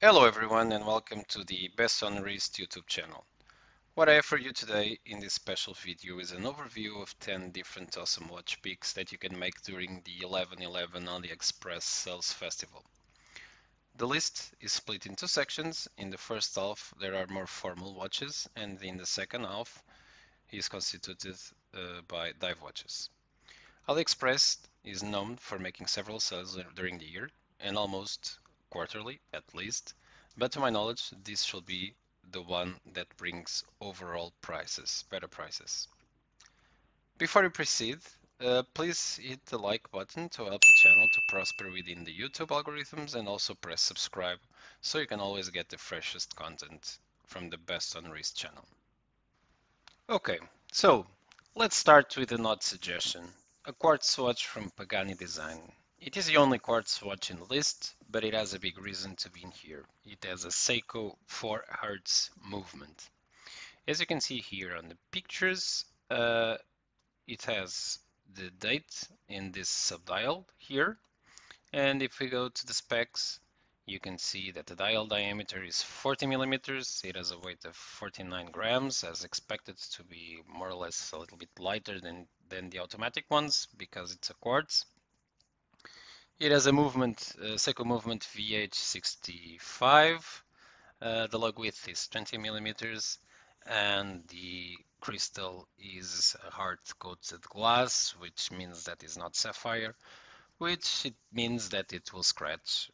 Hello everyone and welcome to the Best on Reef YouTube channel. What I have for you today in this special video is an overview of 10 different awesome watch picks that you can make during the 11/11 AliExpress Sales Festival. The list is split into sections. In the first half there are more formal watches and in the second half is constituted by dive watches. AliExpress is known for making several sales during the year and almost quarterly at least, but to my knowledge this should be the one that brings overall prices, better prices. Before we proceed, please hit the like button to help the channel to prosper within the YouTube algorithms and also press subscribe so you can always get the freshest content from the Best on Wrist channel. Okay, so let's start with an odd suggestion. A quartz watch from Pagani design. It is the only quartz watch in the list, but it has a big reason to be in here. It has a Seiko 4 Hz movement. As you can see here on the pictures, it has the date in this subdial here. And if we go to the specs, you can see that the dial diameter is 40 millimeters. It has a weight of 49 grams, as expected to be more or less a little bit lighter than the automatic ones because it's a quartz. It has a movement, Seiko movement VH65. The lug width is 20 millimeters, and the crystal is hard-coated glass, which means that it's not sapphire, which it means that it will scratch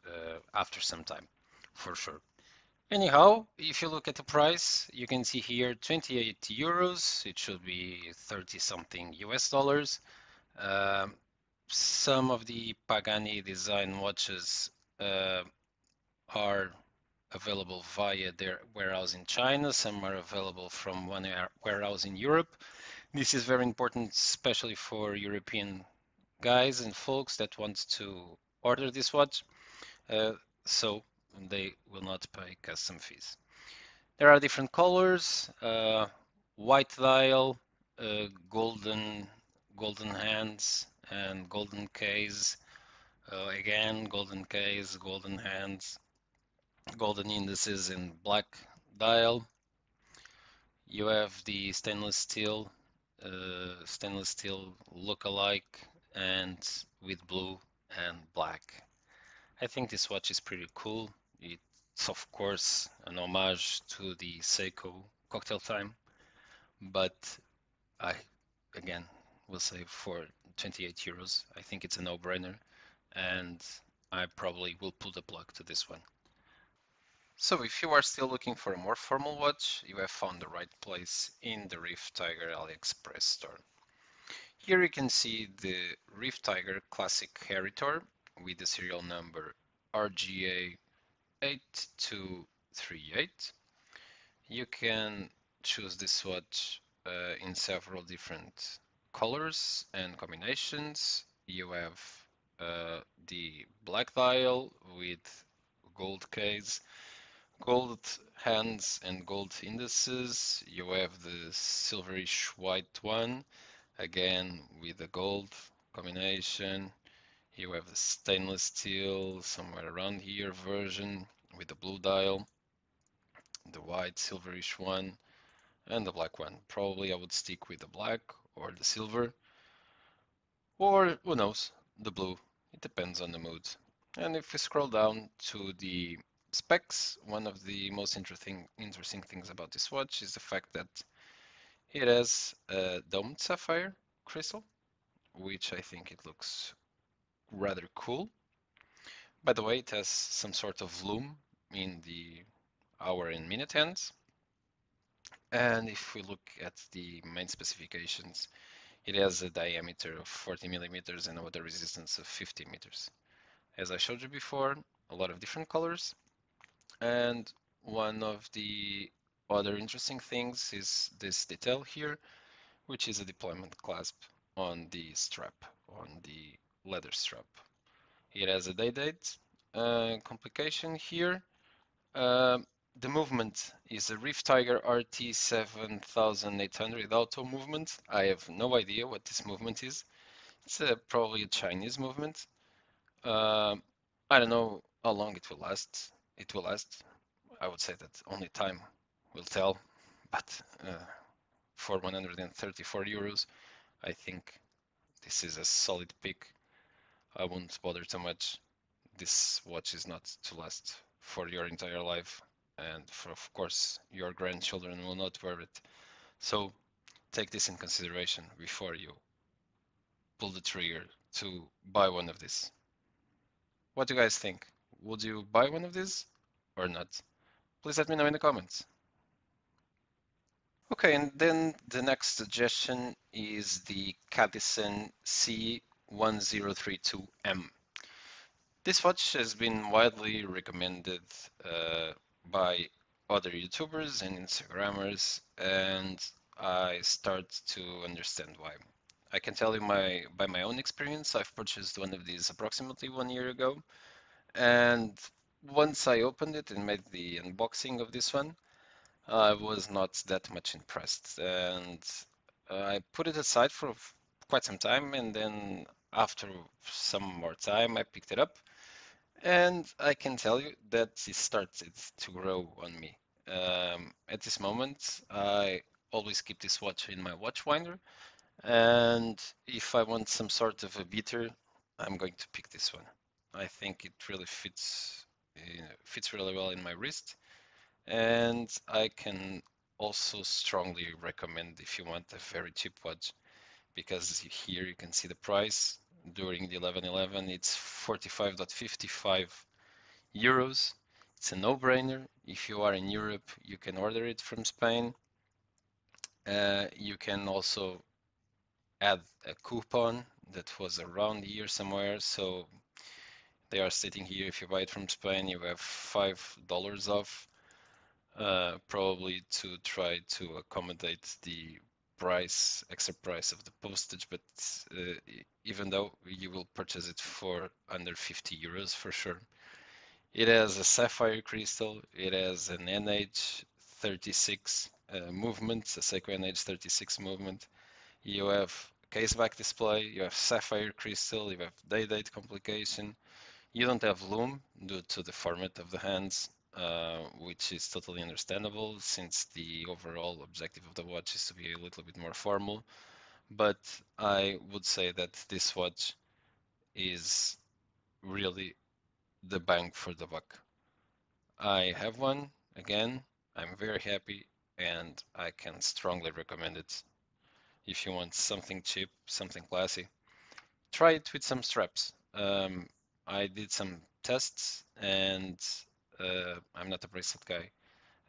after some time, for sure. Anyhow, if you look at the price, you can see here 28 euros. It should be 30 something US dollars. Some of the Pagani design watches are available via their warehouse in China. Some are available from one warehouse in Europe. This is very important, especially for European guys and folks that want to order this watch, so they will not pay custom fees. There are different colors, white dial, golden hands, and golden case. Again, golden case, golden hands, golden indices, and black dial. You have the stainless steel look-alike, and with blue and black. I think this watch is pretty cool. It's of course an homage to the Seiko Cocktail Time, but I again will say for 28 euros, I think it's a no-brainer, and I probably will pull the plug to this one. So if you are still looking for a more formal watch, you have found the right place in the Reef Tiger AliExpress store. Here you can see the Reef Tiger Classic Heritor with the serial number RGA 8238. You can choose this watch in several different colors and combinations. You have the black dial with gold case, gold hands and gold indices. You have the silverish white one, again with the gold combination. You have the stainless steel somewhere around here version with the blue dial, the white silverish one, and the black one. Probably I would stick with the black or the silver, or who knows, the blue. It depends on the mood. And if we scroll down to the specs, one of the most interesting things about this watch is the fact that it has a domed sapphire crystal, which I think it looks rather cool. By the way, it has some sort of lume in the hour and minute hands. And if we look at the main specifications, it has a diameter of 40 millimeters and a water resistance of 50 meters. As I showed you before, a lot of different colors. And one of the other interesting things is this detail here, which is a deployment clasp on the strap, on the leather strap. It has a date complication here. The movement is a Reef Tiger RT 7800 auto movement. I have no idea what this movement is. It's probably a Chinese movement. I don't know how long it will last. it will last. I would say that only time will tell, but for 134 euros, I think this is a solid pick. I won't bother too much. This watch is not to last for your entire life, and for, of course, your grandchildren will not wear it. So take this in consideration before you pull the trigger to buy one of these. What do you guys think? Would you buy one of these or not? Please let me know in the comments. Okay, and then the next suggestion is the Cadisen C1032M. This watch has been widely recommended by other YouTubers and Instagrammers, and I start to understand why. I can tell you by my own experience, I've purchased one of these approximately 1 year ago, and once I opened it and made the unboxing of this one, I was not that much impressed, and I put it aside for quite some time, and then after some more time, I picked it up, and I can tell you that it started to grow on me. At this moment, I always keep this watch in my watch winder, and if I want some sort of a beater, I'm going to pick this one. I think it really fits really well in my wrist, and I can also strongly recommend if you want a very cheap watch, because here you can see the price during the 11/11. It's 45.55 euros. It's a no-brainer. If you are in Europe, you can order it from Spain. You can also add a coupon that was around here somewhere. So they are stating here, if you buy it from Spain, you have $5 off, probably to try to accommodate the extra price of the postage. But even though you will purchase it for under 50 euros for sure. It has a sapphire crystal, it has an NH36 movement, a Seiko NH36 movement. You have case back display, you have sapphire crystal, you have day-date complication. You don't have lume due to the format of the hands, which is totally understandable since the overall objective of the watch is to be a little bit more formal. But I would say that this watch is really the bang for the buck. I have one, again, I'm very happy, and I can strongly recommend it. If you want something cheap, something classy, try it with some straps. I did some tests, and I'm not a bracelet guy,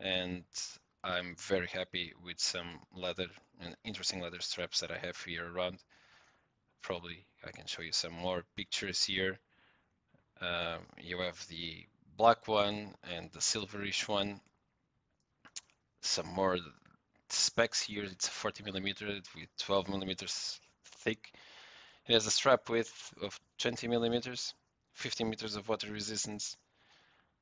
and I'm very happy with some leather and interesting leather straps that I have here around. Probably I can show you some more pictures here. You have the black one and the silverish one. Some more specs here. It's a 40 millimeter with 12 millimeters thick. It has a strap width of 20 millimeters, 15 meters of water resistance.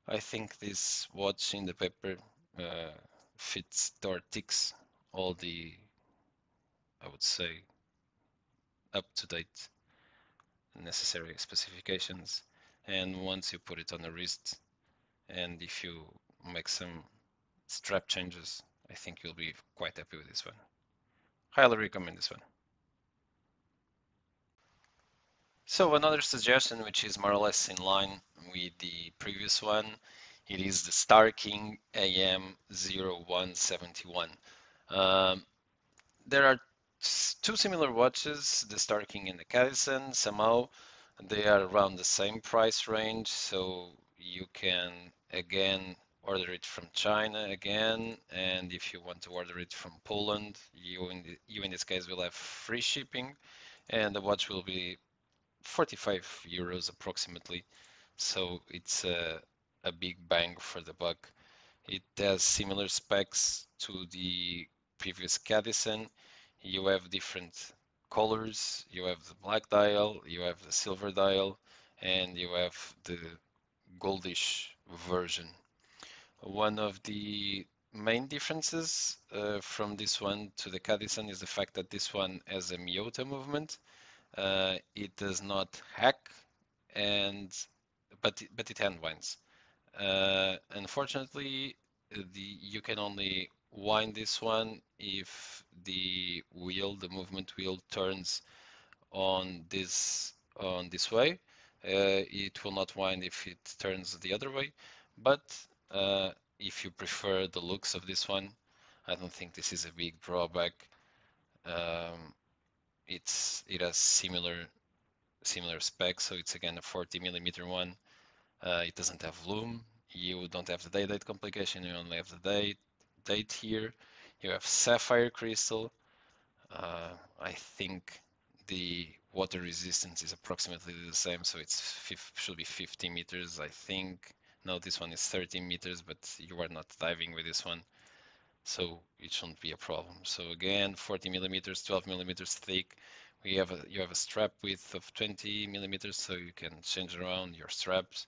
I think this watch in the paper uh, fits or ticks all the, I would say, up-to-date necessary specifications. And once you put it on the wrist, and if you make some strap changes, I think you'll be quite happy with this one. Highly recommend this one. So another suggestion, which is more or less in line with the previous one, it is the Star King AM0171. There are two similar watches, the Star King and the Cadisen. Somehow they are around the same price range, so you can again order it from China again, and if you want to order it from Poland, you in this case will have free shipping, and the watch will be 45 euros approximately. So it's a big bang for the buck. It has similar specs to the previous Cadisen. You have different colors. You have the black dial, you have the silver dial, and you have the goldish version. One of the main differences from this one to the Cadisen is the fact that this one has a Miyota movement. It does not hack, and but it hand winds. Unfortunately, you can only wind this one if the movement wheel turns on this way. It will not wind if it turns the other way. But if you prefer the looks of this one, I don't think this is a big drawback. Um, it has similar specs, so it's again a 40 mm one. It doesn't have loom. You don't have the date complication. You only have the date here. You have sapphire crystal. I think the water resistance is approximately the same, so should be 50 meters, I think. No, this one is 13 meters, but you are not diving with this one, so it shouldn't be a problem. So again, 40 millimeters, 12 millimeters thick. You have a strap width of 20 millimeters, so you can change around your straps.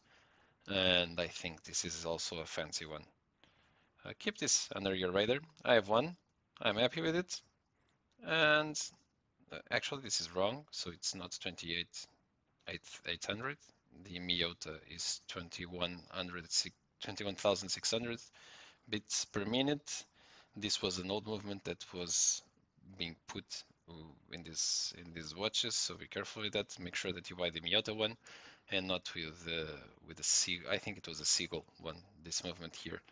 And I think this is also a fancy one. Keep this under your radar. I have one. I'm happy with it. And actually, this is wrong. So it's not 28,800. The Miyota is 21,600 bits per minute. This was an old movement that was being put in these watches, so be careful with that. Make sure that you buy the Miyota one and not with the sea. I think it was a seagull one. This movement here.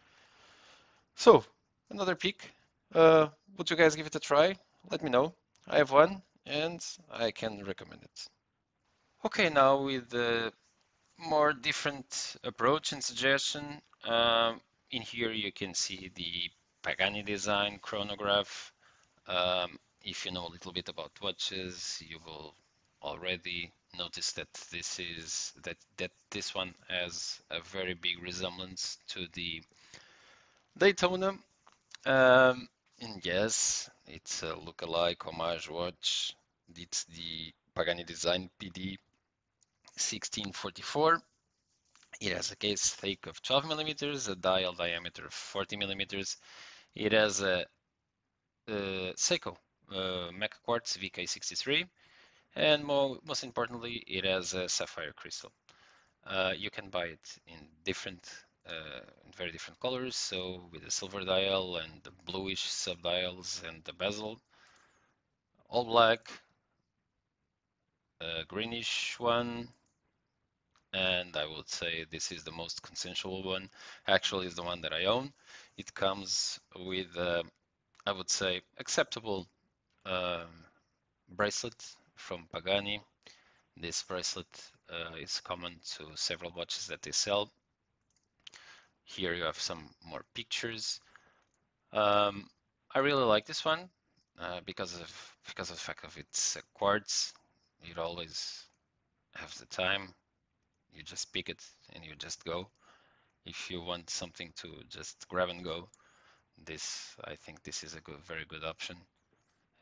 So another peek. Would you guys give it a try? Let me know. I have one and I can recommend it. Okay, now with the more different approach and suggestion. In here you can see the Pagani design chronograph. If you know a little bit about watches, you will already notice that this one has a very big resemblance to the Daytona. And yes, it's a look-alike homage watch. It's the Pagani design PD 1644. It has a case thick of 12 millimeters, a dial diameter of 40 millimeters. It has a Seiko Mecha Quartz VK63, and most importantly, it has a sapphire crystal. You can buy it in very different colors, so with the silver dial and the bluish subdials and the bezel, all black, a greenish one, and I would say this is the most consensual one. Actually, is the one that I own. It comes with, I would say, acceptable um, bracelet from Pagani. This bracelet is common to several watches that they sell. Here you have some more pictures. I really like this one because of the fact of it's a quartz. You always have the time. You just pick it and you just go. If you want something to just grab and go, I think this is a very good option.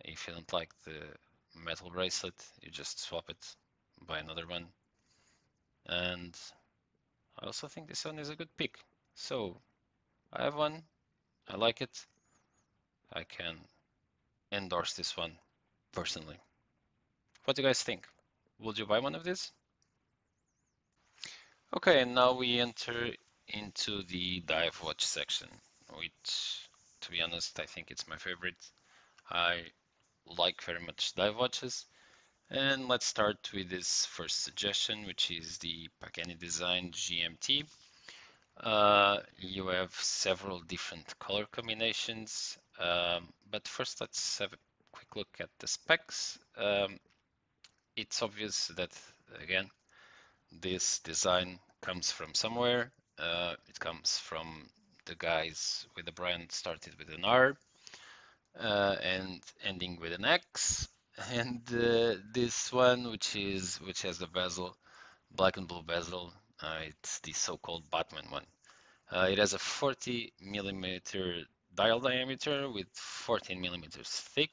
If you don't like the metal bracelet, you just swap it, buy another one. And I also think this one is a good pick. So I have one, I like it, I can endorse this one personally. What do you guys think? Would you buy one of these? Okay, and now we enter into the dive watch section, which, to be honest, I think it's my favorite. I like very much dive watches. And let's start with this first suggestion, which is the Pagani Design GMT. You have several different color combinations, but first let's have a quick look at the specs. It's obvious that, again, this design comes from somewhere. It comes from the guys with the brand started with an R and ending with an X. And this one, which has the bezel, black and blue bezel, it's the so-called Batman one. It has a 40 millimeter dial diameter with 14 millimeters thick.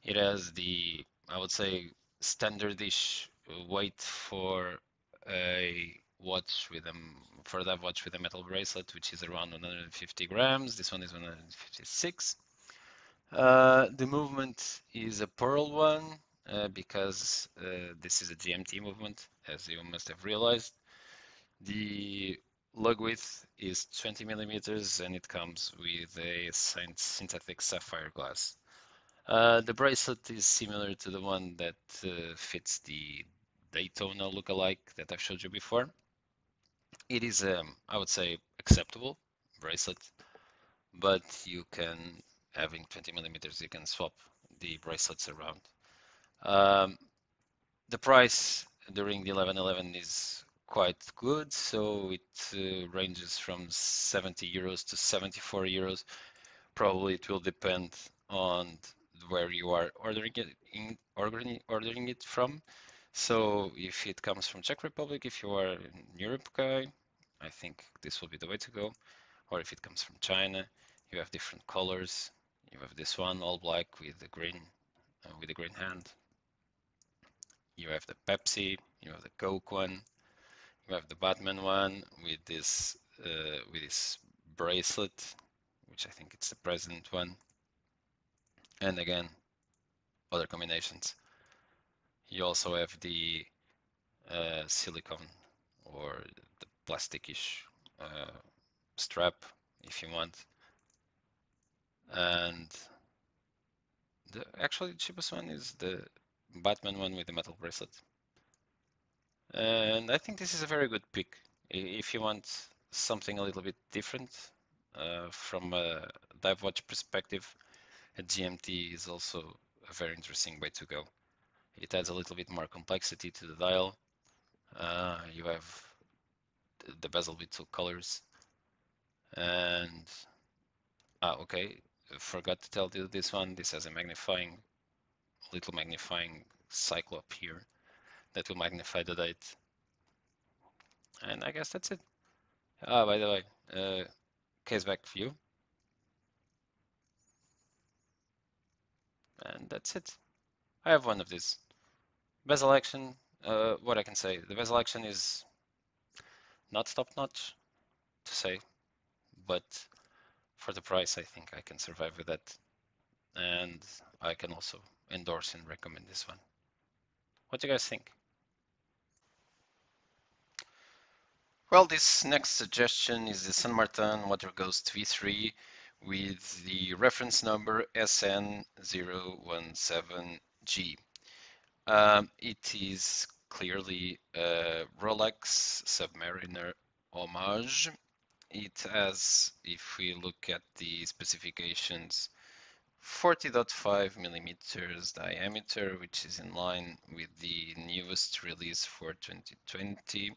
It has the, I would say, standardish weight for a watch with a for that watch with a metal bracelet, which is around 150 grams. This one is 156. The movement is a pearl one because this is a GMT movement, as you must have realized. The lug width is 20 millimeters and it comes with a synthetic sapphire glass. The bracelet is similar to the one that fits the Daytona lookalike that I've showed you before. It is, I would say, acceptable bracelet, but you can, having 20 millimeters, you can swap the bracelets around. Um, the price during the 11/11 is quite good, so it ranges from 70 euros to 74 euros. Probably it will depend on where you are ordering it from. So if it comes from Czech Republic, if you are in Europe guy, I think this will be the way to go. Or if it comes from China, you have different colors. You have this one all black with the green hand. You have the Pepsi, you have the Coke one, you have the Batman one with this bracelet, which I think it's the president one, and again other combinations. You also have the silicone or the plasticish strap if you want, and actually the cheapest one is the Batman one with the metal bracelet. And I think this is a very good pick if you want something a little bit different from a dive watch perspective. A GMT is also a very interesting way to go. It adds a little bit more complexity to the dial. You have the bezel with two colors, and okay, forgot to tell you this one. This has a little magnifying cyclop here that will magnify the date. And I guess that's it. By the way, case back view. And that's it. I have one of these. Bezel action, what I can say, the bezel action is not top-notch to say, but for the price, I think I can survive with that. And I can also endorse and recommend this one. What do you guys think? Well, this next suggestion is the San Martin Water Ghost V3 with the reference number SN017G. It is clearly a Rolex Submariner homage. It has, if we look at the specifications, 40.5 millimeters diameter, which is in line with the newest release for 2020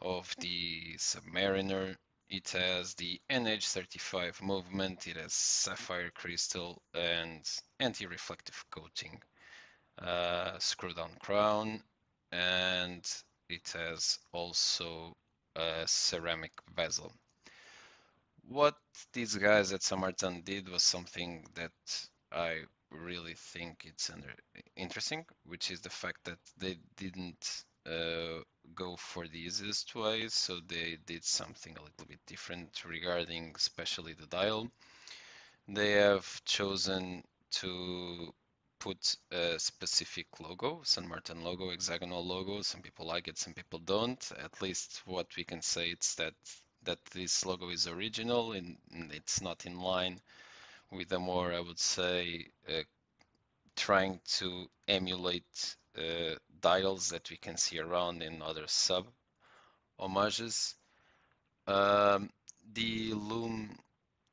of the Submariner. It has the NH35 movement, it has sapphire crystal and anti-reflective coating, screw-down crown, and it has also a ceramic bezel. What these guys at Samartan did was something that I really think it's interesting, which is the fact that they didn't go for the easiest way, so they did something a little bit different regarding especially the dial. They have chosen to put a specific logo, San Martin logo, hexagonal logo. Some people like it, some people don't. At least what we can say is that this logo is original and it's not in line with the more, I would say, trying to emulate dials that we can see around in other sub homages. The loom,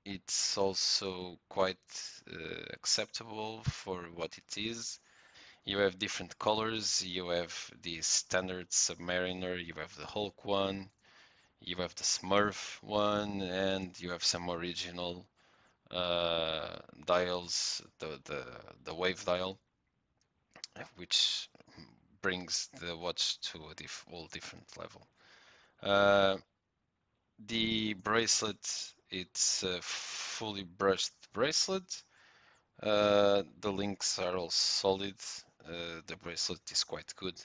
it's also quite acceptable for what it is. You have different colors. You have the standard Submariner, you have the Hulk one, you have the Smurf one, and you have some original dials, the wave dial, which brings the watch to a whole different level. The bracelet, it's a fully brushed bracelet. The links are all solid. The bracelet is quite good.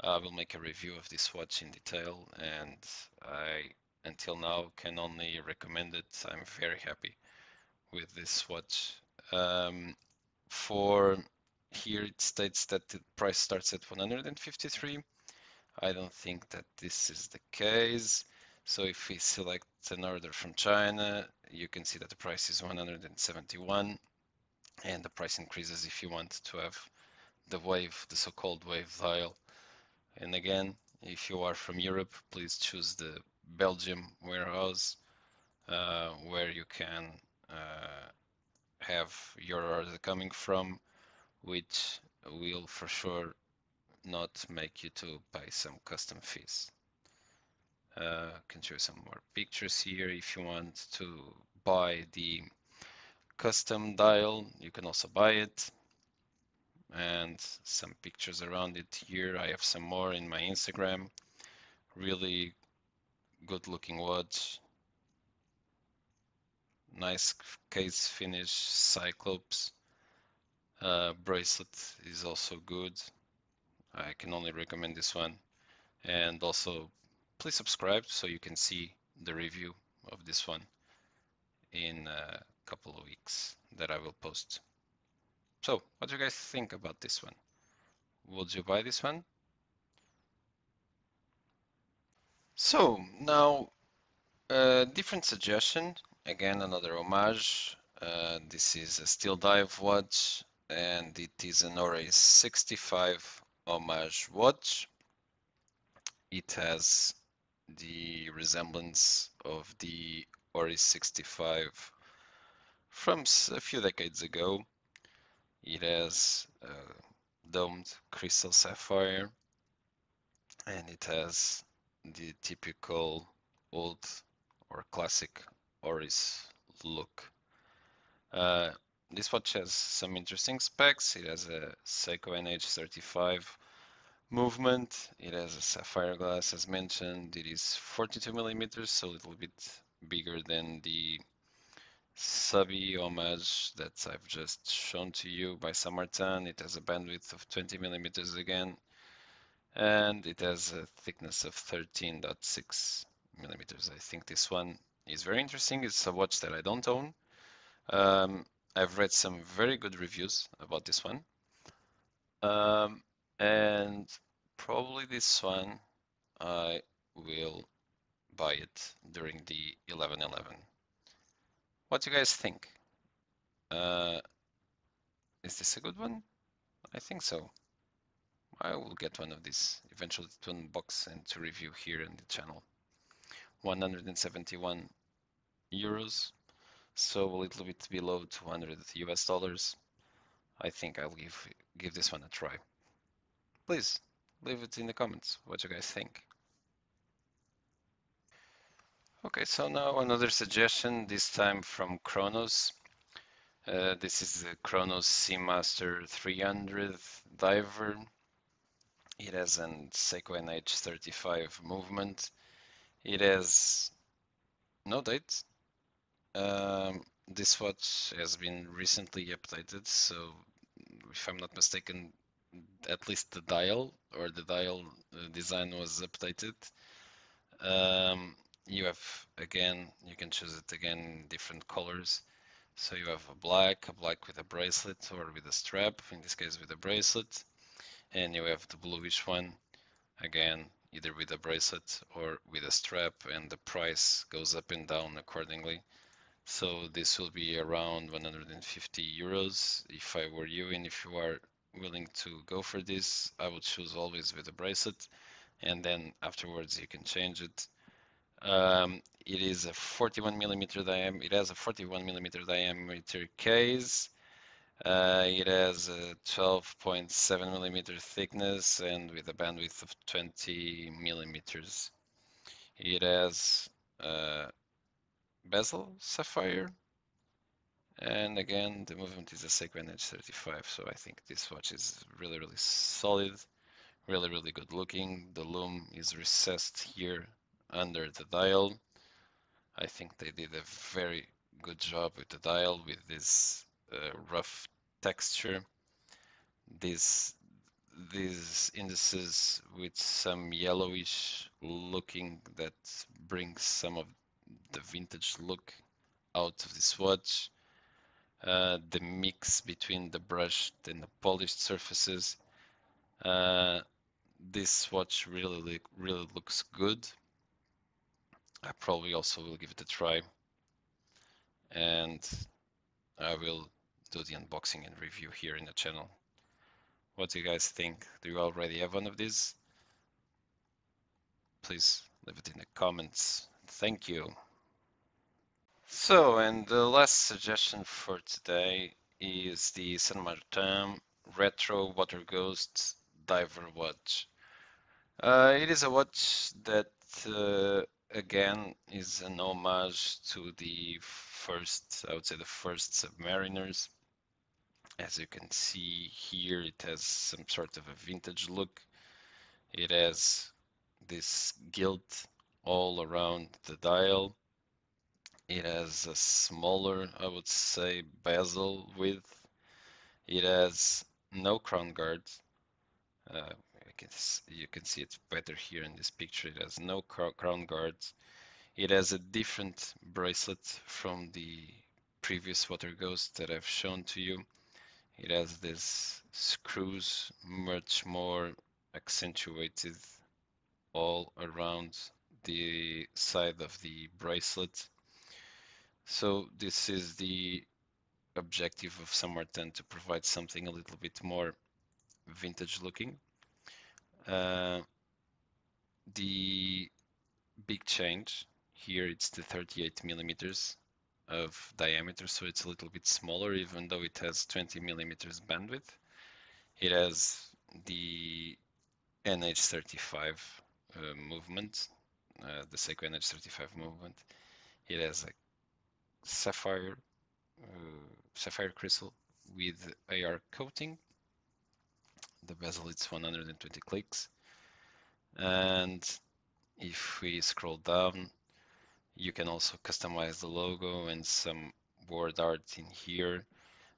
I will make a review of this watch in detail, and I, until now, can only recommend it. I'm very happy with this watch. For here it states that the price starts at 153. I don't think that this is the case. So if we select an order from China, you can see that the price is 171, and the price increases if you want to have the wave, the so-called wave dial. And again, if you are from Europe, please choose the Belgium warehouse, where you can have your order coming from, which will for sure not make you to pay some custom fees. Can show some more pictures here. If you want to buy the custom dial, you can also buy it, and some pictures around it here. I have some more in my Instagram. Really good looking watch. Nice case finish, Cyclops. Bracelet is also good. I can only recommend this one. And also, please subscribe so you can see the review of this one in a couple of weeks that I will post. So, what do you guys think about this one? Would you buy this one? So, now, different suggestion. Again, another homage. This is a Steeldive watch, and it is an Ori 65 homage watch. It has the resemblance of the Ori 65 from a few decades ago. It has domed crystal sapphire, and it has the typical old or classic Oris look. Uh, this watch has some interesting specs. It has a Seiko NH35 movement. It has a sapphire glass, as mentioned. It is 42 millimeters, so a little bit bigger than the Subby homage that I've just shown to you by Saint Martin. It has a bandwidth of 20 millimeters again, and it has a thickness of 13.6 millimeters. I think this one is very interesting. It's a watch that I don't own. I've read some very good reviews about this one. And probably this one I will buy it during the 11/11. What do you guys think? Uh, is this a good one? I think so. I will get one of these eventually to unbox and to review here in the channel. 171 euros, so a little bit below 200 US dollars. I think I'll give this one a try. Please leave it in the comments what you guys think. Okay, so now another suggestion, this time from Cronos. This is the Cronos Seamaster 300 diver. It has an Seiko NH35 movement. It has no date. This watch has been recently updated, so if I'm not mistaken, at least the dial or the dial design was updated. You have, again, you can choose it again in different colors. So you have a black with a bracelet or with a strap, in this case with a bracelet, and you have the bluish one, again, either with a bracelet or with a strap, and the price goes up and down accordingly. So this will be around 150 euros if I were you, and if you are willing to go for this, I would choose always with a bracelet, and then afterwards you can change it. It is a 41 millimeter diameter. It has a 41 millimeter diameter case. It has a 12.7 millimeter thickness and with a bandwidth of 20 millimeters. It has bezel sapphire, and again the movement is a Seiko NH35. So I think this watch is really solid, really good looking. The lume is recessed here under the dial. I think they did a very good job with the dial with this rough texture. These indices with some yellowish looking that brings some of the vintage look out of this watch. The mix between the brushed and the polished surfaces. This watch really looks good. I probably also will give it a try, and I will do the unboxing and review here in the channel. What do you guys think? Do you already have one of these? Please leave it in the comments. Thank you. So, and the last suggestion for today is the San Martin Retro Water Ghost Diver Watch. It is a watch that, again, is an homage to the first, I would say, the first Submariners. As you can see here, it has some sort of a vintage look. It has this gilt all around the dial. It has a smaller, I would say, bezel width. It has no crown guards. You can see it better here in this picture. It has no crown guards. It has a different bracelet from the previous Water Ghost that I've shown to you. It has these screws much more accentuated all around the side of the bracelet. So this is the objective of San Martin, to provide something a little bit more vintage looking. The big change here, it's the 38 millimeters of diameter, so it's a little bit smaller, even though it has 20 millimeters bandwidth. It has the NH35 movement, the Seiko NH35 movement. It has a sapphire crystal with AR coating. The bezel is 120 clicks, and if we scroll down, you can also customize the logo and some word art in here.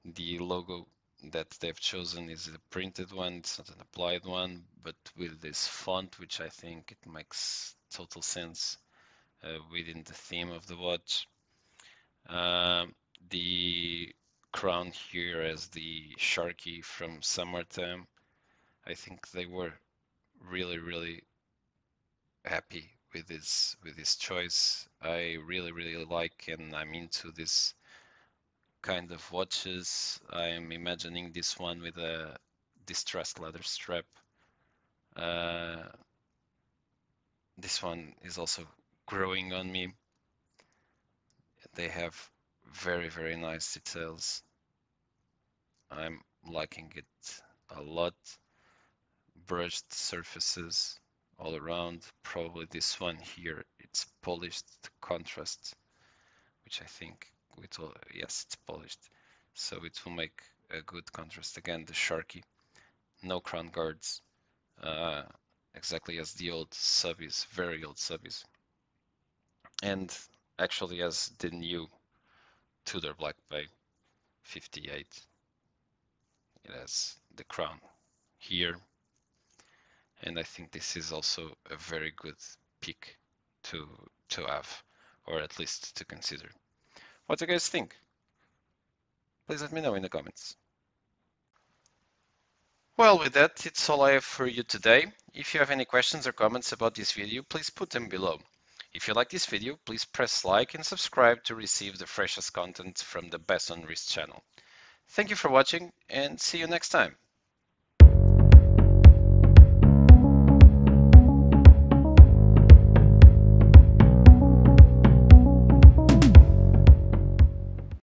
The logo that they've chosen is a printed one, it's not an applied one, but with this font, which I think it makes total sense within the theme of the watch. The crown here as the Sharky from Summertime. I think they were really happy with this choice. I really like, and I'm into this kind of watches. I'm imagining this one with a distressed leather strap. This one is also growing on me. They have very nice details. I'm liking it a lot. Brushed surfaces all around. Probably this one here, it's polished contrast, which I think it will, yes, it's polished, so it will make a good contrast. Again, the Sharky, no crown guards, exactly as the old subbies, very old subbies, and actually as the new Tudor Black Bay 58. It has the crown here, and I think this is also a very good pick to have, or at least to consider. What do you guys think? Please let me know in the comments. Well, with that, it's all I have for you today. If you have any questions or comments about this video, please put them below. If you like this video, please press like and subscribe to receive the freshest content from the Best on Wrist channel. Thank you for watching, and see you next time.